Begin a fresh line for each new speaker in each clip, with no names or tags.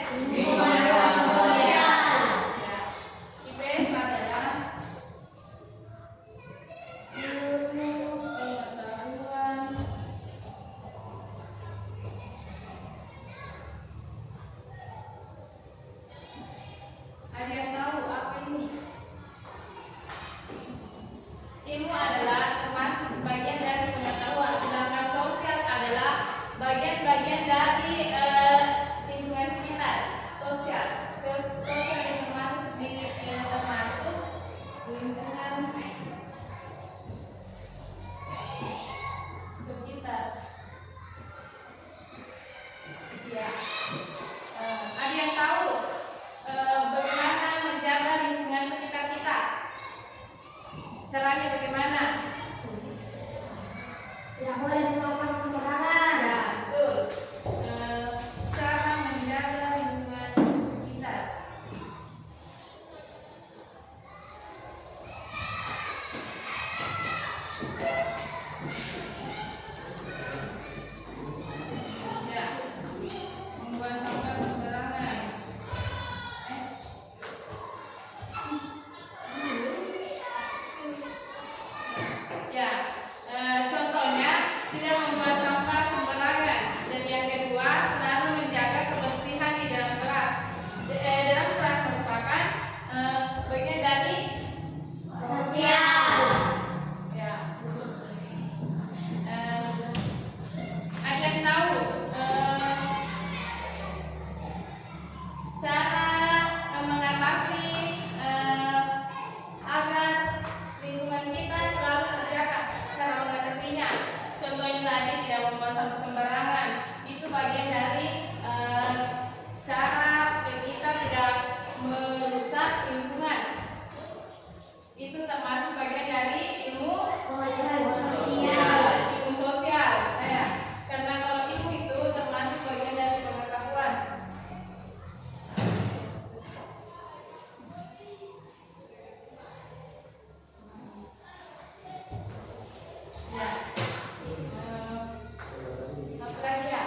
Pengetahuan sosial.
Ya. IPS adalah ilmu pengetahuan. Ada yang tahu apa ini? Ilmu adalah termasuk bagian dari pengetahuan, sedangkan sosial adalah bagian-bagian dari lingkungan sekitar. Sosial yang termasuk di termasuk lingkungan sekitar. Ya. Ada yang tahu bagaimana menjaga lingkungan sekitar kita? Caranya bagaimana?
Tidak boleh membuang sembarangan.
Ya, betul. Cara menjaga lingkungan sekitar. Ya, membuang sampah sembarangan. Ya, contohnya tidak membuang sampah sembarangan. Dan yang kedua, selalu menjaga kebersihan di dalam kelas. Dalam kelas merupakan bagian dari
Sosial.
ya. Ada yang tahu cara mengatasi agar lingkungan kita selalu terjaga? Cara mengatasinya, contohnya tadi tidak membuang sampah sembarangan. Itu bagian dari cara kita tidak merusak lingkungan. Itu termasuk bagian dari ilmu
Pengetahuan sosial.
ilmu sosial. Karena kalau ilmu itu termasuk bagian dari pengetahuan. Ya. Apa lagi ya?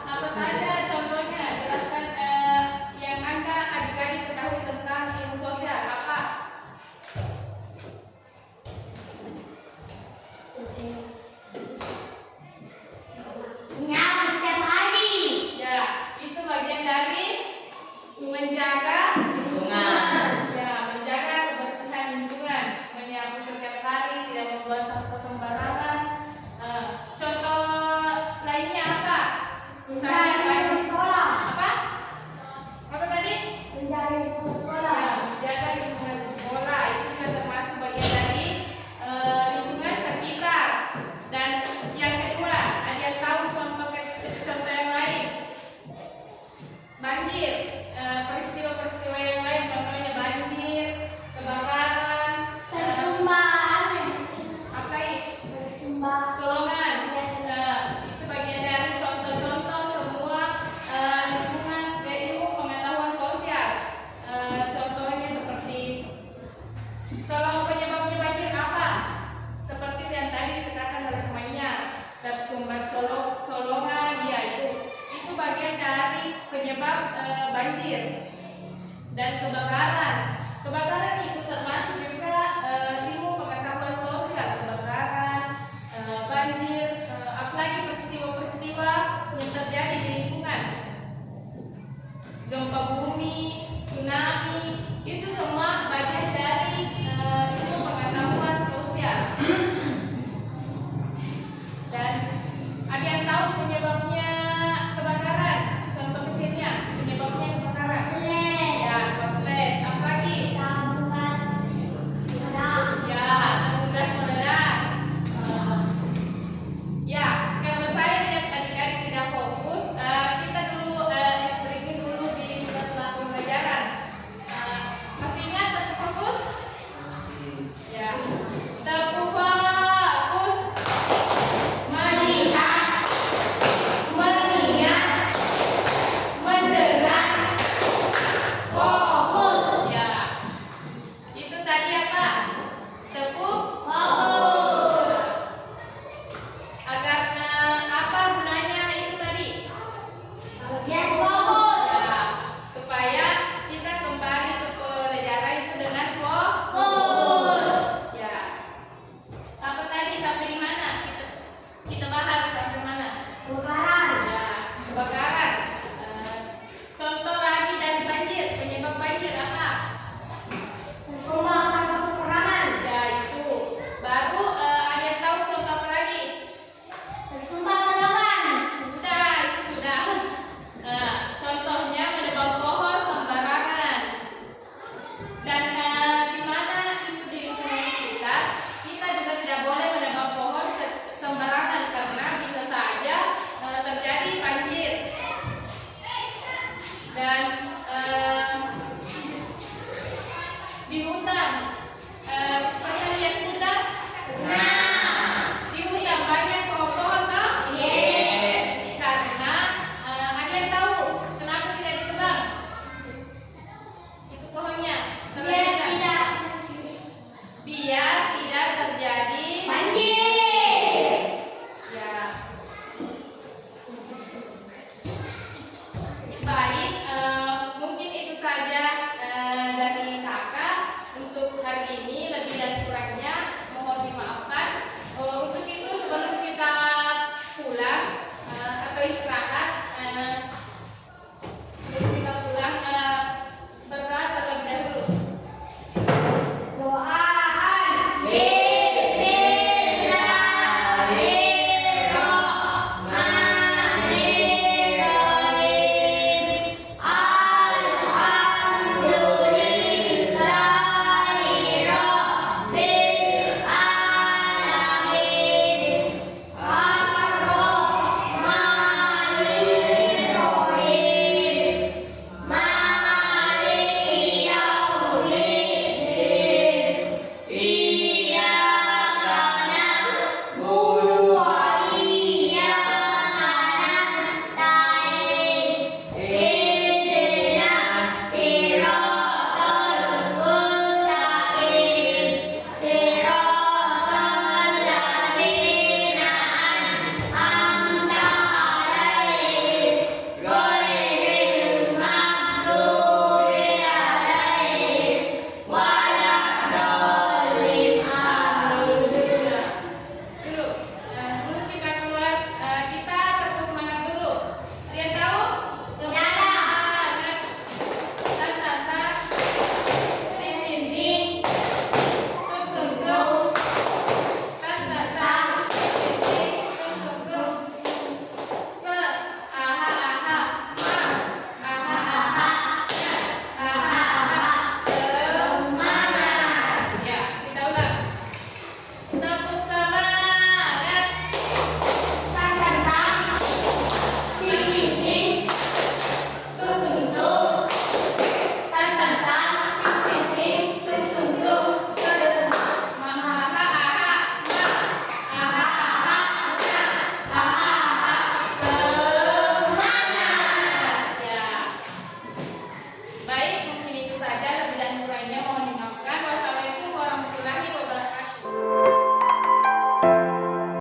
Apa saja contohnya? Jelaskan yang Anda adik-adik ketahui tentang ilmu sosial. Apa?
Menyapa setiap hari.
Ya, itu bagian dari menjaga
Lingkungan.
Ya, menjaga kebersihan lingkungan, menyapu setiap hari, tidak membuang sampah sembarangan. Contoh lainnya apa?
Menjaga lingkungan sekolah.
Apa? Apa tadi?
Menjaga lingkungan
Ya,
sekolah.
menjaga lingkungan sekolah itu juga termasuk bagian dari lingkungan sekitar. Dan yang kedua, ada yang tahu contoh yang lain? Banjir, peristiwa-peristiwa yang lain, contohnya banjir, kebakaran,
Tersumbat.
apa itu?
Tersumbat.
Solongan. Itu bagian dari contoh-contoh semua lingkungan ilmu pengetahuan sosial. Contohnya seperti kalau penyebabnya banjir apa? Seperti yang tadi dikatakan oleh temannya, tersumbat solongan, ya itu bagian dari penyebab banjir. Dan kebakaran. Kebakaran itu termasuk juga ilmu pengetahuan sosial. Kebakaran, banjir, apalagi peristiwa-peristiwa yang terjadi di lingkungan. Gempa bumi, tsunami, itu semua bagian dari